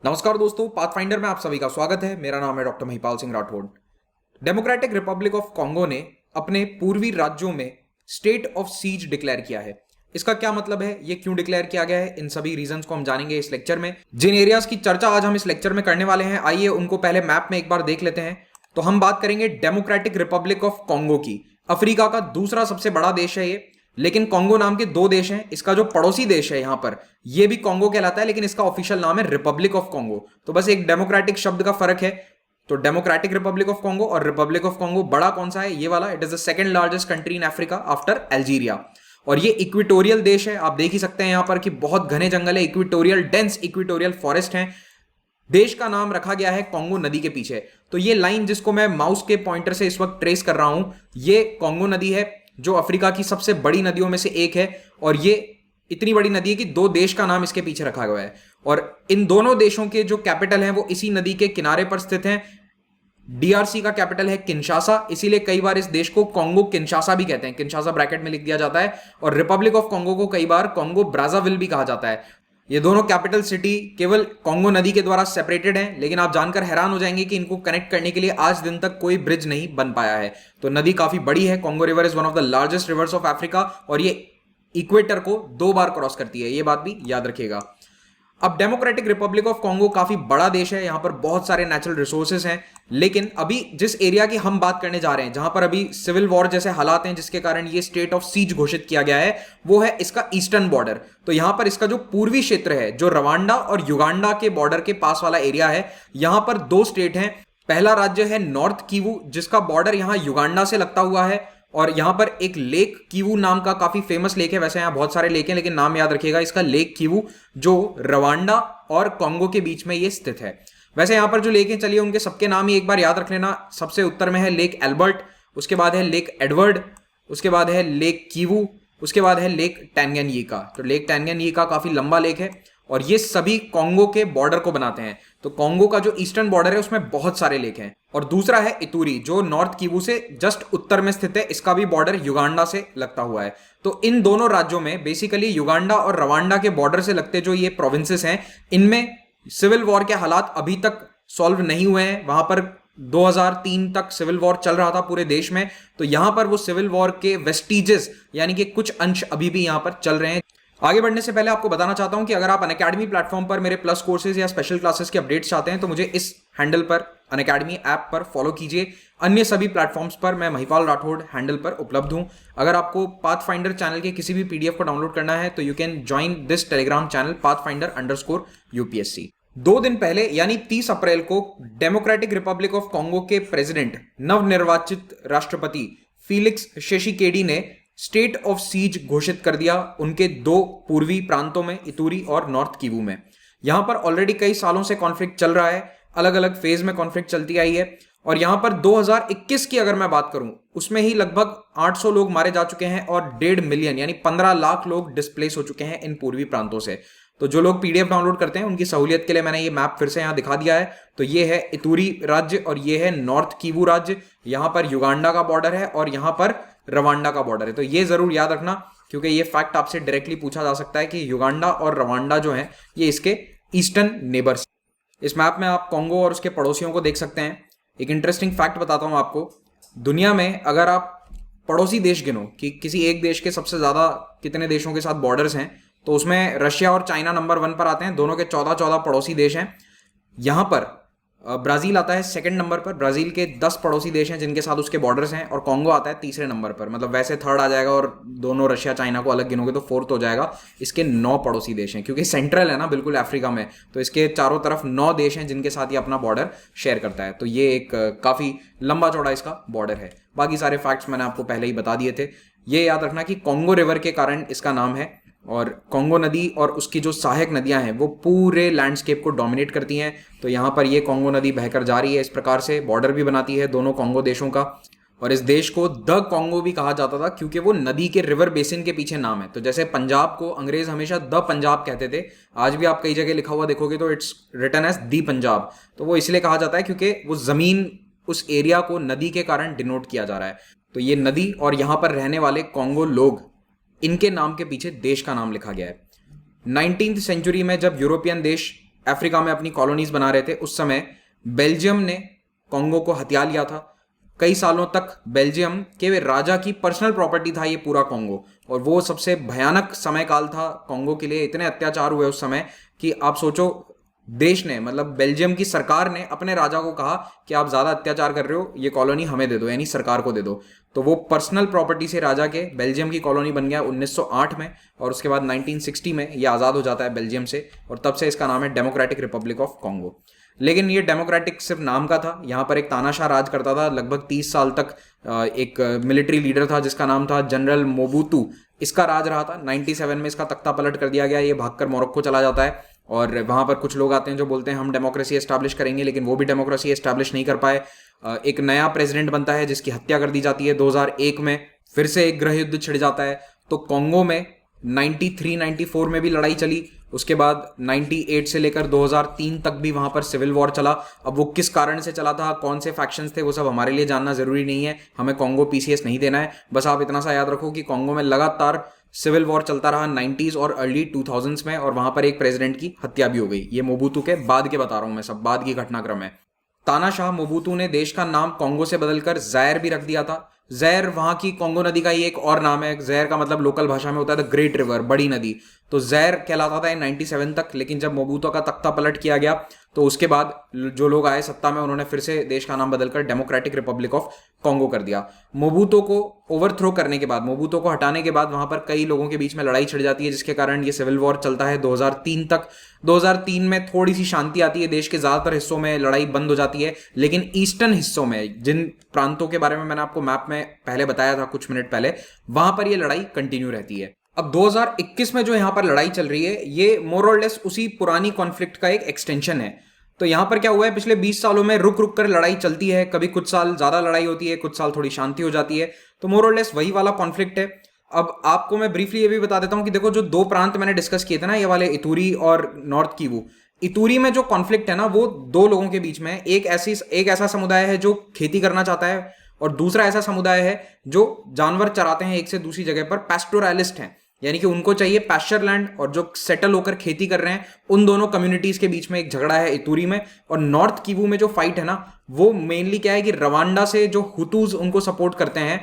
नमस्कार दोस्तों, पाथफाइंडर में आप सभी का स्वागत है। मेरा नाम है doctor Mahipal Singh Rathore. Democratic Republic of Congo ने अपने पूर्वी राज्यों में स्टेट ऑफ सीज डिक्लेयर किया है। इसका क्या मतलब है, ये क्यों डिक्लेयर किया गया है, इन सभी रीजंस को हम जानेंगे इस लेक्चर में। जिन एरियाज की चर्चा आज हम इस लेक्चर में करने वाले हैं, आइए उनको पहले मैप में एक बार देख लेते हैं। तो हम बात करेंगे डेमोक्रेटिक रिपब्लिक ऑफ कॉन्गो की। अफ्रीका का दूसरा सबसे बड़ा देश है ये, लेकिन कॉन्गो नाम के दो देश हैं। इसका जो पड़ोसी देश है यहां पर, ये भी कॉन्गो कहलाता है, लेकिन इसका ऑफिशियल नाम है रिपब्लिक ऑफ कॉन्गो। तो बस एक डेमोक्रेटिक शब्द का फर्क है। तो डेमोक्रेटिक रिपब्लिक ऑफ कॉन्गो और रिपब्लिक ऑफ कॉन्गो, बड़ा कौन सा है, ये वाला। It is the second largest country in Africa after Algeria. और ये इक्वेटोरियल देश है। आप देख ही सकते हैं यहां पर कि बहुत घने जंगल है, इक्वेटोरियल, डेंस इक्वेटोरियल फॉरेस्ट है। देश का नाम रखा गया है कॉन्गो नदी के पीछे। तो ये लाइन जिसको मैं माउस के पॉइंटर से इस वक्त ट्रेस कर रहा हूं, ये कॉन्गो नदी है, जो अफ्रीका की सबसे बड़ी नदियों में से एक है। और ये इतनी बड़ी नदी है कि दो देश का नाम इसके पीछे रखा गया है। और इन दोनों देशों के जो कैपिटल हैं वो इसी नदी के किनारे पर स्थित हैं। डीआरसी का कैपिटल है किंशासा, इसीलिए कई बार इस देश को कॉन्गो किंशासा भी कहते हैं। किंशासा ब्रैकेट में लिख दिया जाता है। और रिपब्लिक ऑफ कॉन्गो को कई बार कॉन्गो ब्राजाविल भी कहा जाता है। ये दोनों कैपिटल सिटी केवल कॉन्गो नदी के द्वारा सेपरेटेड हैं, लेकिन आप जानकर हैरान हो जाएंगे कि इनको कनेक्ट करने के लिए आज दिन तक कोई ब्रिज नहीं बन पाया है। तो नदी काफी बड़ी है। Congo river is one of the largest reverse of Africa, और ये इक्वेटर को 2 बार क्रॉस करती है, ये बात भी याद रखिएगा। अब डेमोक्रेटिक रिपब्लिक ऑफ कॉन्गो काफी बड़ा देश है, यहां पर बहुत सारे नेचुरल रिसोर्सेज हैं। लेकिन अभी जिस एरिया की हम बात करने जा रहे हैं, जहां पर अभी सिविल वॉर जैसे हालात हैं जिसके कारण ये स्टेट ऑफ सीज घोषित किया गया है, वो है इसका ईस्टर्न बॉर्डर। तो यहां पर इसका जो पूर्वी क्षेत्र है, जो रवांडा और युगांडा के बॉर्डर के पास वाला एरिया है, यहां पर 2 स्टेट हैं। पहला राज्य है नॉर्थ किवू, जिसका बॉर्डर यहां युगांडा से लगता हुआ है। और यहां पर एक लेक किवू नाम का काफी फेमस लेक है। वैसे यहां बहुत सारे लेक हैं, लेकिन नाम याद रखिएगा इसका, लेक किवू, जो रवांडा और कॉन्गो के बीच में ये स्थित है। वैसे यहां पर जो लेक हैं, चलिए उनके सबके नाम ही एक बार याद रख लेना। सबसे उत्तर में है लेक एल्बर्ट, उसके बाद है लेक एडवर्ड, उसके बाद है लेक किवू, उसके बाद है लेक टैंगेनयिका। तो लेक टैंगेनयिका काफी लंबा लेक है, और ये सभी कॉन्गो के बॉर्डर को बनाते हैं। तो कॉन्गो का जो ईस्टर्न बॉर्डर है उसमें बहुत सारे लेक हैं। और दूसरा है इतूरी, जो नॉर्थ किवू से जस्ट उत्तर में स्थित है। इसका भी बॉर्डर युगांडा से लगता हुआ है। तो इन दोनों राज्यों में बेसिकली युगांडा और रवांडा के बॉर्डर से लगते जो ये प्रोविंसेस हैं, इनमें सिविल वॉर के हालात अभी तक सॉल्व नहीं हुए हैं। वहां पर 2003 तक सिविल वॉर चल रहा था पूरे देश में। तो यहां पर वो सिविल वॉर के वेस्टिजेस, यानी कि कुछ अंश अभी भी यहां पर चल रहे हैं। आगे बढ़ने से पहले आपको बताना चाहता हूं कि अगर आप अनअकैडमी प्लेटफॉर्म पर मेरे प्लस कोर्सेज या स्पेशल क्लासेस के अपडेट्स चाहते हैं, तो मुझे इस हैंडल पर, अनअकैडमी ऐप पर फॉलो कीजिए। अन्य सभी प्लेटफॉर्म्स पर मैं महिपाल राठौड़ हैंडल पर उपलब्ध हूं। अगर आपको पाथफाइंडर चैनल के किसी भी पीडीएफ को डाउनलोड करना है, तो you can join this Telegram channel pathfinder_UPSC। 2 दिन पहले यानी 30 अप्रैल को डेमोक्रेटिक रिपब्लिक ऑफ कॉन्गो के प्रेसिडेंट, नवनिर्वाचित राष्ट्रपति फीलिक्स त्शिसेकेडी ने स्टेट ऑफ सीज घोषित कर दिया उनके 2 पूर्वी प्रांतों में, इतूरी और नॉर्थ किवू में। यहां पर ऑलरेडी कई सालों से कॉन्फ्लिक्ट चल रहा है, अलग अलग फेज में कॉन्फ्लिक्ट चलती आई है। और यहां पर 2021 की अगर मैं बात करूं, उसमें ही लगभग 800 लोग मारे जा चुके हैं और 1.5 मिलियन यानी 15 लाख लोग डिस्प्लेस हो चुके हैं इन पूर्वी प्रांतों से। तो जो लोग पीडीएफ डाउनलोड करते हैं, उनकी सहूलियत के लिए मैंने ये मैप फिर से यहां दिखा दिया है। तो ये है इतूरी राज्य और ये है नॉर्थ किवू राज्य। यहां पर युगांडा का बॉर्डर है और यहां पर रवांडा का बॉर्डर है। तो ये जरूर याद रखना, क्योंकि ये फैक्ट आपसे डायरेक्टली पूछा जा सकता है कि युगांडा और रवांडा जो है ये इसके ईस्टर्न नेबर्स। इस मैप में आप कॉन्गो और उसके पड़ोसियों को देख सकते हैं। एक इंटरेस्टिंग फैक्ट बताता हूं आपको। दुनिया में अगर आप पड़ोसी देश गिनो कि किसी एक देश के सबसे ज्यादा कितने देशों के साथ बॉर्डर्स हैं, तो उसमें रशिया और चाइना नंबर 1 पर आते हैं। दोनों के 14 पड़ोसी देश हैं। यहां पर ब्राजील आता है सेकंड नंबर पर। ब्राजील के 10 पड़ोसी देश हैं जिनके साथ उसके बॉर्डर्स हैं। और कॉन्गो आता है तीसरे नंबर पर। मतलब वैसे थर्ड आ जाएगा, और दोनों रशिया चाइना को अलग गिनोगे तो फोर्थ हो जाएगा। इसके 9 पड़ोसी देश हैं, क्योंकि सेंट्रल है ना बिल्कुल अफ्रीका में। तो इसके चारों तरफ 9 देश हैं जिनके साथ ये अपना बॉर्डर शेयर करता है। तो ये एक काफी लंबा चौड़ा इसका बॉर्डर है। बाकी सारे फैक्ट्स मैंने आपको पहले ही बता दिए थे। ये याद रखना कि कॉन्गो रिवर के कारण इसका नाम है। और कॉन्गो नदी और उसकी जो सहायक नदियां हैं वो पूरे लैंडस्केप को डोमिनेट करती हैं। तो यहाँ पर ये कॉन्गो नदी बहकर जा रही है, इस प्रकार से बॉर्डर भी बनाती है दोनों कॉन्गो देशों का। और इस देश को द कॉन्गो भी कहा जाता था, क्योंकि वो नदी के रिवर बेसिन के पीछे नाम है। तो जैसे पंजाब को अंग्रेज हमेशा द पंजाब कहते थे, आज भी आप कई जगह लिखा हुआ देखोगे तो it's written as the Punjab. तो वो इसलिए कहा जाता है क्योंकि वो जमीन, उस एरिया को नदी के कारण डिनोट किया जा रहा है। तो ये नदी और यहां पर रहने वाले कॉन्गो लोग, इनके नाम के पीछे देश का नाम लिखा गया है। 19th सेंचुरी में जब यूरोपियन देश अफ्रीका में अपनी कॉलोनीज बना रहे थे उस समय बेल्जियम ने कॉन्गो को हथिया लिया था। कई सालों तक बेल्जियम के राजा की पर्सनल प्रॉपर्टी था ये पूरा कॉन्गो, और वो सबसे भयानक समय काल था कॉन्गो के लिए। इतने अत्याचार हुए उस समय कि आप सोचो, देश ने मतलब बेल्जियम की सरकार ने अपने राजा को कहा कि आप ज्यादा अत्याचार कर रहे हो, ये कॉलोनी हमें दे दो, यानी सरकार को दे दो। तो वो पर्सनल प्रॉपर्टी से राजा के बेल्जियम की कॉलोनी बन गया 1908 में, और उसके बाद 1960 में ये आज़ाद हो जाता है बेल्जियम से, और तब से इसका नाम है डेमोक्रेटिक रिपब्लिक ऑफ कॉन्गो। लेकिन ये डेमोक्रेटिक सिर्फ नाम का था। यहाँ पर एक तानाशाह राज करता था लगभग 30 साल तक। एक मिलिट्री लीडर था जिसका नाम था जनरल मोबूतू, इसका राज रहा था। 97 में इसका तख्ता पलट कर दिया गया। ये भागकर मोरक्को चला जाता है, और वहां पर कुछ लोग आते हैं जो बोलते हैं हम डेमोक्रेसी एस्टैब्लिश करेंगे, लेकिन वो भी डेमोक्रेसी एस्टैब्लिश नहीं कर पाए। एक नया प्रेसिडेंट बनता है जिसकी हत्या कर दी जाती है 2001 में। फिर से एक गृह युद्ध छिड़ जाता है। तो कॉन्गो में 93-94 में भी लड़ाई चली। उसके बाद 98 से लेकर 2003 तक भी वहां पर सिविल वॉर चला। अब वो किस कारण से चला था, कौन से फैक्शंस थे, वो सब हमारे लिए जानना जरूरी नहीं है। हमें कॉन्गो पीसीएस नहीं देना है। बस आप इतना सा याद रखो कि कॉन्गो में लगातार सिविल वॉर चलता रहा 90s और अर्ली 2000s में, और वहां पर एक प्रेसिडेंट की हत्या भी हो गई। ये मोबूतू के बाद के बता रहा हूं मैं, सब बाद की घटनाक्रम है। तानाशाह मोबूतू ने देश का नाम कॉन्गो से बदलकर ज़ायर भी रख दिया था। ज़ैर वहां की कॉन्गो नदी का ही एक और नाम है। ज़ैर का मतलब लोकल भाषा में होता है द ग्रेट रिवर, बड़ी नदी। तो ज़ैर कहलाता था 97 तक, लेकिन जब मोबूतो का तख्ता पलट किया गया तो उसके बाद जो लोग आए सत्ता में उन्होंने फिर से देश का नाम बदलकर डेमोक्रेटिक रिपब्लिक ऑफ कॉन्गो कर दिया। मोबूतो को ओवरथ्रो करने के बाद, मोबूतो को हटाने के बाद वहां पर कई लोगों के बीच में लड़ाई छिड़ जाती है, जिसके कारण ये सिविल वॉर चलता है 2003 तक। 2003 में थोड़ी सी शांति आती है, देश के ज्यादातर हिस्सों में लड़ाई बंद हो जाती है, लेकिन ईस्टर्न हिस्सों में, जिन प्रांतों के बारे में मैंने आपको मैप में पहले बताया था कुछ मिनट पहले, वहां पर ये लड़ाई कंटिन्यू रहती है। अब 2021 में जो यहां पर लड़ाई चल रही है ये मोर और लेस उसी पुरानी कॉन्फ्लिक्ट का एक एक्सटेंशन है। तो यहां पर क्या हुआ है, पिछले 20 सालों में रुक रुक कर लड़ाई चलती है। कभी कुछ साल ज्यादा लड़ाई होती है, कुछ साल थोड़ी शांति हो जाती है। तो मोर और लेस वही वाला कॉन्फ्लिक्ट है। अब आपको मैं ब्रीफली ये भी बता देता हूं कि देखो, जो दो प्रांत मैंने डिस्कस किए थे ना, ये वाले इतूरी और नॉर्थ किवू, इतूरी में जो कॉन्फ्लिक्ट है ना वो दो लोगों के बीच में है। एक ऐसा समुदाय है जो खेती करना चाहता है, और दूसरा ऐसा समुदाय है जो जानवर चराते हैं एक से दूसरी जगह पर, पैस्टोरलिस्ट हैं, यानी कि उनको चाहिए पैस्चर लैंड, और जो सेटल होकर खेती कर रहे हैं उन दोनों कम्युनिटीज के बीच में एक झगड़ा है इतूरी में। और नॉर्थ किवू में जो फाइट है ना, वो मेनली क्या है कि रवांडा से जो हुतूज उनको सपोर्ट करते हैं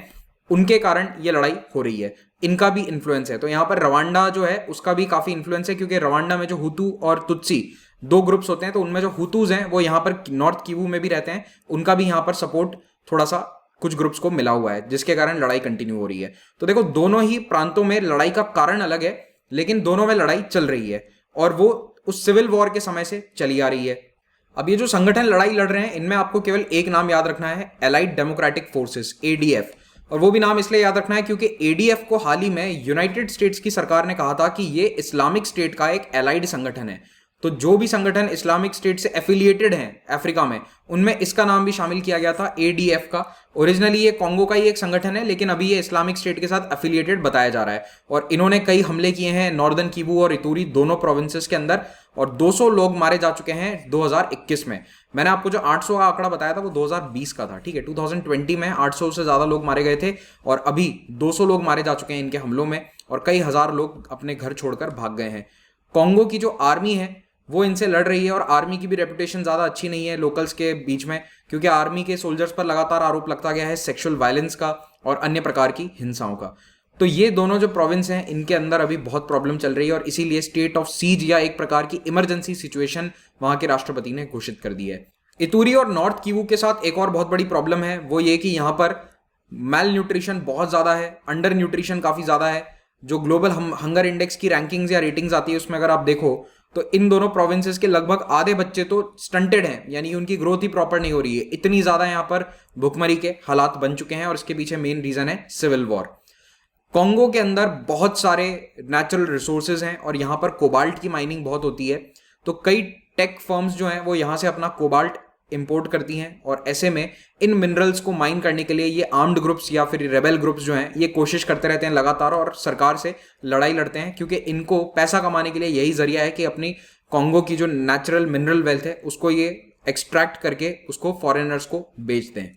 उनके कारण ये लड़ाई हो रही है। इनका भी इन्फ्लुएंस है। तो यहां पर रवांडा जो है उसका भी काफी इन्फ्लुएंस है, क्योंकि रवांडा में जो हुतू और तुत्सी दो ग्रुप्स होते हैं, तो उनमें जो हुतूज हैं वो यहाँ पर नॉर्थ किवू में भी रहते हैं, उनका भी यहाँ पर सपोर्ट थोड़ा सा कुछ ग्रुप्स को मिला हुआ है, जिसके कारण लड़ाई कंटिन्यू हो रही है। तो देखो, दोनों ही प्रांतों में लड़ाई का कारण अलग है, लेकिन दोनों में लड़ाई चल रही है, और वो उस सिविल वॉर के समय से चली आ रही है। अब ये जो संगठन लड़ाई लड़ रहे हैं, इनमें आपको केवल एक नाम याद रखना है, एलाइड डेमोक्रेटिक फोर्सेस, एडीएफ। और वो भी नाम इसलिए याद रखना है क्योंकि एडीएफ को हाल ही में यूनाइटेड स्टेट्स की सरकार ने कहा था कि ये इस्लामिक स्टेट का एक एलाइड संगठन है। तो जो भी संगठन इस्लामिक स्टेट से एफिलिएटेड हैं अफ्रीका में, उनमें इसका नाम भी शामिल किया गया था, एडीएफ का। ओरिजिनली ये कॉन्गो का ही एक संगठन है, लेकिन अभी ये इस्लामिक स्टेट के साथ एफिलिएटेड बताया जा रहा है, और इन्होंने कई हमले किए हैं नॉर्दर्न किवू और इतूरी दोनों प्रोविंसेस के अंदर, और 200 लोग मारे जा चुके हैं 2021 में। मैंने आपको जो 800 का आंकड़ा बताया था वो 2020 का था, ठीक है। 2020 में 800 से ज्यादा लोग मारे गए थे, और अभी 200 लोग मारे जा चुके हैं इनके हमलों में, और कई हजार लोग अपने घर छोड़कर भाग गए हैं। कॉन्गो की जो आर्मी है वो इनसे लड़ रही है, और आर्मी की भी रेपुटेशन ज्यादा अच्छी नहीं है लोकल्स के बीच में, क्योंकि आर्मी के सोल्जर्स पर लगातार आरोप लगता गया है सेक्सुअल वायलेंस का और अन्य प्रकार की हिंसाओं का। तो ये दोनों जो प्रोविंस हैं इनके अंदर अभी बहुत प्रॉब्लम चल रही है, और इसीलिए स्टेट ऑफ सीज या एक प्रकार की इमरजेंसी सिचुएशन वहां के राष्ट्रपति ने घोषित कर दी है। इतूरी और नॉर्थ किवू के साथ एक और बहुत बड़ी प्रॉब्लम है, वो ये कि यहाँ पर मैल न्यूट्रिशन बहुत ज्यादा है, अंडर न्यूट्रिशन काफी ज्यादा है। जो ग्लोबल हंगर इंडेक्स की रैंकिंग्स या रेटिंग्स आती है उसमें अगर आप देखो तो इन दोनों प्रोविंसेस के लगभग आधे बच्चे तो स्टंटेड हैं, यानी उनकी ग्रोथ ही प्रॉपर नहीं हो रही है। इतनी ज्यादा यहाँ पर भुखमरी के हालात बन चुके हैं, और इसके पीछे मेन रीजन है सिविल वॉर। कॉन्गो के अंदर बहुत सारे नेचुरल रिसोर्सेज हैं, और यहाँ पर कोबाल्ट की माइनिंग बहुत होती है। तो कई टेक फर्म्स जो हैं वो यहाँ से अपना कोबाल्ट इंपोर्ट करती हैं, और ऐसे में इन मिनरल्स को माइन करने के लिए ये आर्म्ड ग्रुप्स या फिर रेबेल ग्रुप्स जो हैं ये कोशिश करते रहते हैं लगातार, और सरकार से लड़ाई लड़ते हैं, क्योंकि इनको पैसा कमाने के लिए यही जरिया है कि अपनी कॉन्गो की जो नेचुरल मिनरल वेल्थ है उसको ये एक्सट्रैक्ट करके उसको फॉरेनर्स को बेच दें।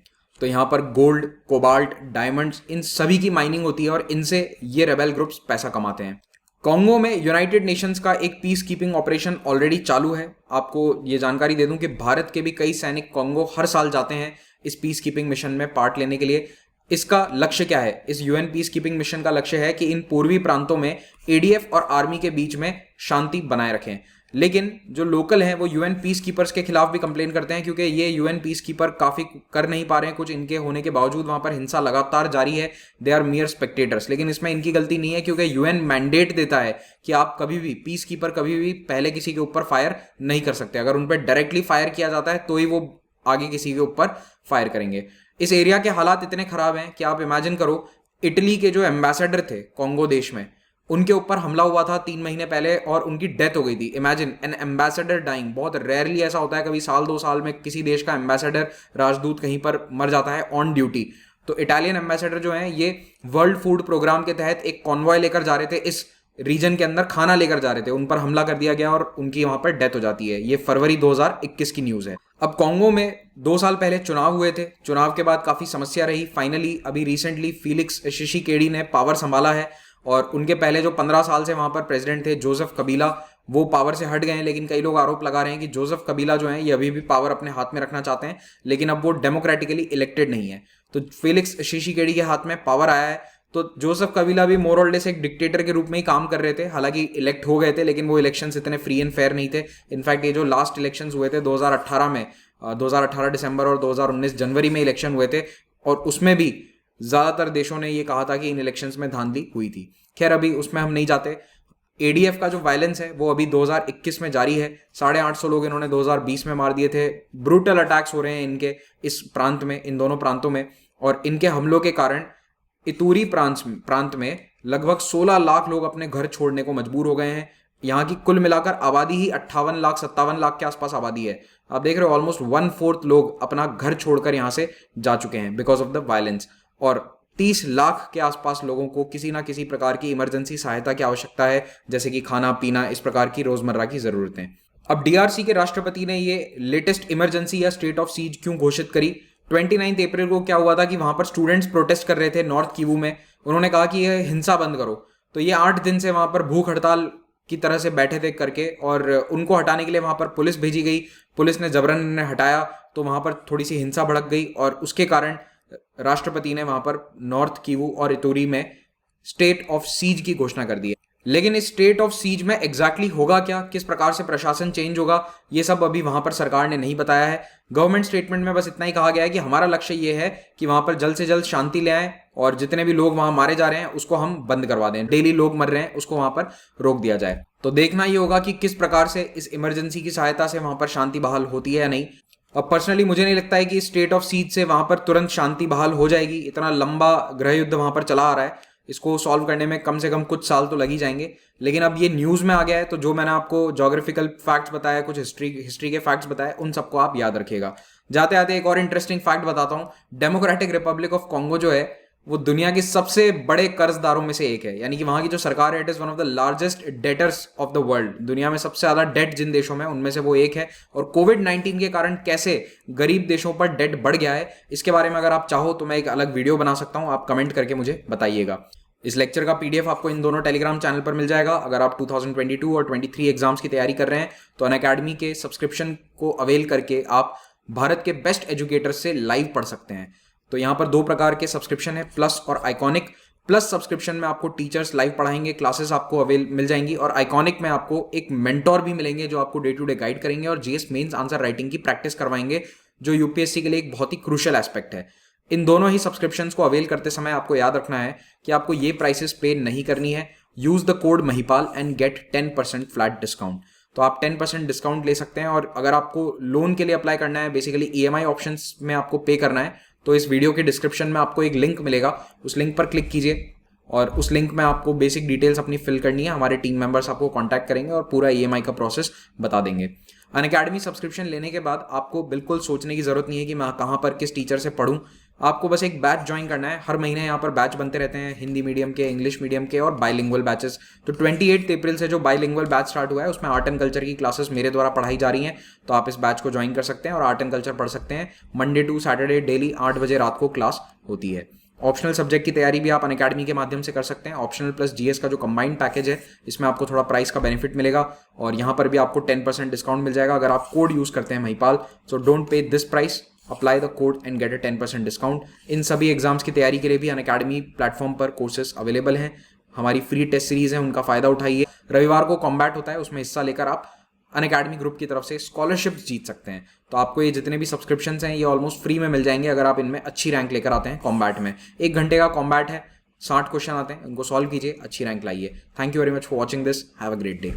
तो यहाँ पर गोल्ड, कोबाल्ट, डायमंड्स, इन सभी की माइनिंग होती है, और इनसे ये रेबेल ग्रुप्स पैसा कमाते हैं। कॉन्गो में यूनाइटेड नेशंस का एक पीस कीपिंग ऑपरेशन ऑलरेडी चालू है। आपको ये जानकारी दे दूं कि भारत के भी कई सैनिक कॉन्गो हर साल जाते हैं इस पीस कीपिंग मिशन में पार्ट लेने के लिए। इसका लक्ष्य क्या है? इस यूएन पीस कीपिंग मिशन का लक्ष्य है कि इन पूर्वी प्रांतों में एडीएफ और आर्मी के बीच में शांति बनाए रखें। लेकिन जो लोकल हैं वो यूएन पीस कीपर्स के खिलाफ भी कंप्लेन करते हैं, क्योंकि ये यूएन पीस कीपर काफी कर नहीं पा रहे हैं कुछ, इनके होने के बावजूद वहां पर हिंसा लगातार जारी है। They are mere spectators. लेकिन इसमें इनकी गलती नहीं है, क्योंकि यूएन मैंडेट देता है कि आप कभी भी पीस कीपर कभी भी पहले किसी के ऊपर फायर नहीं कर सकते। अगर उन पर डायरेक्टली फायर किया जाता है तो ही वो आगे किसी के ऊपर फायर करेंगे। इस एरिया के हालात इतने खराब हैं कि आप इमेजिन करो, इटली के जो एम्बेसडर थे कॉन्गो देश में, उनके ऊपर हमला हुआ था 3 महीने पहले और उनकी डेथ हो गई थी। Imagine an ambassador dying. बहुत रेयरली ऐसा होता है, कभी साल 2 साल में किसी देश का एम्बेसडर, राजदूत कहीं पर मर जाता है ऑन ड्यूटी। तो इटालियन एम्बेसडर जो हैं ये वर्ल्ड फूड प्रोग्राम के तहत एक कॉन्वॉय लेकर जा रहे थे, इस रीजन के अंदर खाना लेकर जा रहे थे, उन पर हमला कर दिया गया और उनकी वहां पर डेथ हो जाती है। ये फरवरी 2021 की न्यूज है। अब कॉन्गो में 2 साल पहले चुनाव हुए थे, चुनाव के बाद काफी समस्या रही। फाइनली अभी रिसेंटली फीलिक्स शिशिकेडी ने पावर संभाला है और उनके पहले जो 15 साल से वहां पर प्रेसिडेंट थे जोसेफ कबीला, वो पावर से हट गए हैं। लेकिन कई लोग आरोप लगा रहे हैं कि जोसेफ कबीला जो है ये अभी भी पावर अपने हाथ में रखना चाहते हैं, लेकिन अब वो डेमोक्रेटिकली इलेक्टेड नहीं है। तो फेलिक्स शिशिकेडी के हाथ में पावर आया है। तो जोसेफ कबीला भी मोर और लेस एक डिक्टेटर के रूप में ही काम कर रहे थे। हालांकि इलेक्ट हो गए थे, लेकिन वो इलेक्शंस इतने फ्री एंड फेयर नहीं थे। इनफैक्ट ये जो लास्ट इलेक्शंस हुए थे 2018 में, 2018 दिसंबर और 2019 जनवरी में इलेक्शन हुए थे, और उसमें भी ज्यादातर देशों ने ये कहा था कि इन इलेक्शंस में धांधली हुई थी। खैर अभी उसमें हम नहीं जाते। एडीएफ का जो वायलेंस है वो अभी 2021 में जारी है। 850 लोग इन्होंने 2020 में मार दिए थे। ब्रूटल अटैक्स हो रहे हैं इनके इस प्रांत में, इन दोनों प्रांतों में, और इनके हमलों के कारण इतूरी प्रांत में लगभग 16 लाख लोग अपने घर छोड़ने को मजबूर हो गए हैं। यहाँ की कुल मिलाकर आबादी ही 58 लाख 57 लाख के आसपास आबादी है। आप देख रहे हो ऑलमोस्ट 1/4 लोग अपना घर छोड़कर यहाँ से जा चुके हैं बिकॉज ऑफ द वायलेंस। और 30 लाख के आसपास लोगों को किसी ना किसी प्रकार की इमरजेंसी सहायता की आवश्यकता है, जैसे कि खाना पीना, इस प्रकार की रोजमर्रा की जरूरतें। अब डीआरसी के राष्ट्रपति ने ये लेटेस्ट इमरजेंसी या स्टेट ऑफ सीज क्यों घोषित करी? 29 अप्रैल को क्या हुआ था कि वहां पर स्टूडेंट्स प्रोटेस्ट कर रहे थे नॉर्थ किवू में। उन्होंने कहा कि ये हिंसा बंद करो। तो ये 8 दिन से वहां पर भूख हड़ताल की तरह से बैठे थे करके, और उनको हटाने के लिए वहां पर पुलिस भेजी गई। पुलिस ने जबरन हटाया तो वहां पर थोड़ी सी हिंसा भड़क गई, और उसके कारण राष्ट्रपति ने वहां पर नॉर्थ किवू और इतूरी में स्टेट ऑफ सीज की घोषणा कर दी है। लेकिन इस स्टेट ऑफ सीज में एग्जैक्टली होगा क्या, किस प्रकार से प्रशासन चेंज होगा, ये सब अभी वहां पर सरकार ने नहीं बताया है। गवर्नमेंट स्टेटमेंट में बस इतना ही कहा गया है कि हमारा लक्ष्य ये है कि वहां पर जल्द से जल्द शांति ले आए, और जितने भी लोग वहां मारे जा रहे हैं उसको हम बंद करवा दें। डेली लोग मर रहे हैं उसको वहां पर रोक दिया जाए। तो देखना ये होगा कि किस प्रकार से इस इमरजेंसी की सहायता से वहां पर शांति बहाल होती है या नहीं। अब पर्सनली मुझे नहीं लगता है कि स्टेट ऑफ सीज से वहां पर तुरंत शांति बहाल हो जाएगी। इतना लंबा गृह युद्ध वहां पर चला आ रहा है, इसको सॉल्व करने में कम से कम कुछ साल तो लग ही जाएंगे। लेकिन अब ये न्यूज में आ गया है, तो जो मैंने आपको ज्योग्राफिकल फैक्ट्स बताया, कुछ हिस्ट्री के फैक्ट्स बताए, उन सबको आप याद रखिएगा। जाते आते एक और इंटरेस्टिंग फैक्ट बताता हूं। डेमोक्रेटिक रिपब्लिक ऑफ कॉन्गो जो है वो दुनिया के सबसे बड़े कर्जदारों में से एक है। यानी कि वहां की जो सरकार है, it is one of the largest debtors of the world. दुनिया में सबसे ज्यादा डेट जिन देशों में, उनमें से वो एक है। और कोविड-19 के कारण कैसे गरीब देशों पर डेट बढ़ गया है, इसके बारे में अगर आप चाहो तो मैं एक अलग वीडियो बना सकता हूं। आप कमेंट करके मुझे बताइएगा। इस लेक्चर का पीडीएफ आपको इन दोनों टेलीग्राम चैनल पर मिल जाएगा। अगर आप 2022 और 23 एग्जाम्स की तैयारी कर रहे हैं तो अनअकैडमी के सब्सक्रिप्शन को अवेल करके आप भारत के बेस्ट एजुकेटर्स से लाइव पढ़ सकते हैं। तो यहाँ पर 2 प्रकार के सब्सक्रिप्शन है, प्लस और आइकॉनिक। प्लस सब्सक्रिप्शन में आपको टीचर्स लाइव पढ़ाएंगे, क्लासेस आपको अवेल मिल जाएंगी, और आइकॉनिक में आपको एक मेंटोर भी मिलेंगे जो आपको डे टू डे गाइड करेंगे और जीएस मेंस आंसर राइटिंग की प्रैक्टिस करवाएंगे, जो यूपीएससी के लिए एक बहुत ही क्रूशियल एस्पेक्ट है। इन दोनों ही सब्सक्रिप्शंस को अवेल करते समय आपको याद रखना है कि आपको ये प्राइसेस पे नहीं करनी है। Use the code Mahipal and get 10% flat discount. तो आप 10% डिस्काउंट ले सकते हैं। और अगर आपको लोन के लिए अप्लाई करना है, बेसिकली ईएमआई ऑप्शंस में आपको पे करना है, तो इस वीडियो के डिस्क्रिप्शन में आपको एक लिंक मिलेगा, उस लिंक पर क्लिक कीजिए और उस लिंक में आपको बेसिक डिटेल्स अपनी फिल करनी है। हमारे टीम मेंबर्स आपको कांटेक्ट करेंगे और पूरा ईएमआई का प्रोसेस बता देंगे। अनअकैडमी सब्सक्रिप्शन लेने के बाद आपको बिल्कुल सोचने की जरूरत नहीं है कि मैं कहाँ पर किस टीचर से पढ़ूं। आपको बस एक बैच ज्वाइन करना है। हर महीने यहाँ पर बैच बनते रहते हैं, हिंदी मीडियम के, इंग्लिश मीडियम के और बाइलिंगुअल बैचेस। तो 28 अप्रैल से जो बाइलिंगुअल बैच स्टार्ट हुआ है उसमें आर्ट एंड कल्चर की क्लासेस मेरे द्वारा पढ़ाई जा रही हैं। तो आप इस बैच को ज्वाइन कर सकते हैं और आर्ट एंड कल्चर पढ़ सकते हैं। मंडे टू सैटरडे डेली 8 बजे रात को क्लास होती है। ऑप्शनल सब्जेक्ट की तैयारी भी आप अनअकैडमी के माध्यम से कर सकते हैं। ऑप्शनल प्लस जीएस का जो कंबाइंड पैकेज है, इसमें आपको थोड़ा प्राइस का बेनिफिट मिलेगा और यहाँ पर भी आपको 10% डिस्काउंट मिल जाएगा अगर आप कोड यूज करते हैं Mahipal. So don't pay this price, apply the code and get a 10% discount. इन सभी एग्जाम्स की तैयारी के लिए भी अनअकैडमी प्लेटफॉर्म पर कोर्सेज अवेलेबल हैं। हमारी फ्री टेस्ट सीरीज है, उनका फायदा उठाइए। रविवार को कॉम्बैट होता है, उसमें हिस्सा लेकर आप अनअकैडमी ग्रुप की तरफ से स्कॉलरशिप्स जीत सकते हैं। तो आपको ये जितने भी सब्सक्रिप्शंस हैं ये ऑलमोस्ट फ्री में मिल जाएंगे अगर आप इनमें अच्छी रैंक लेकर आते हैं कॉम्बैट में। 1 घंटे का कॉम्बैट है, 60 क्वेश्चन आते हैं, उनको सॉल्व कीजिए, अच्छी रैंक लाइए। Thank you very much for watching this, have a great day.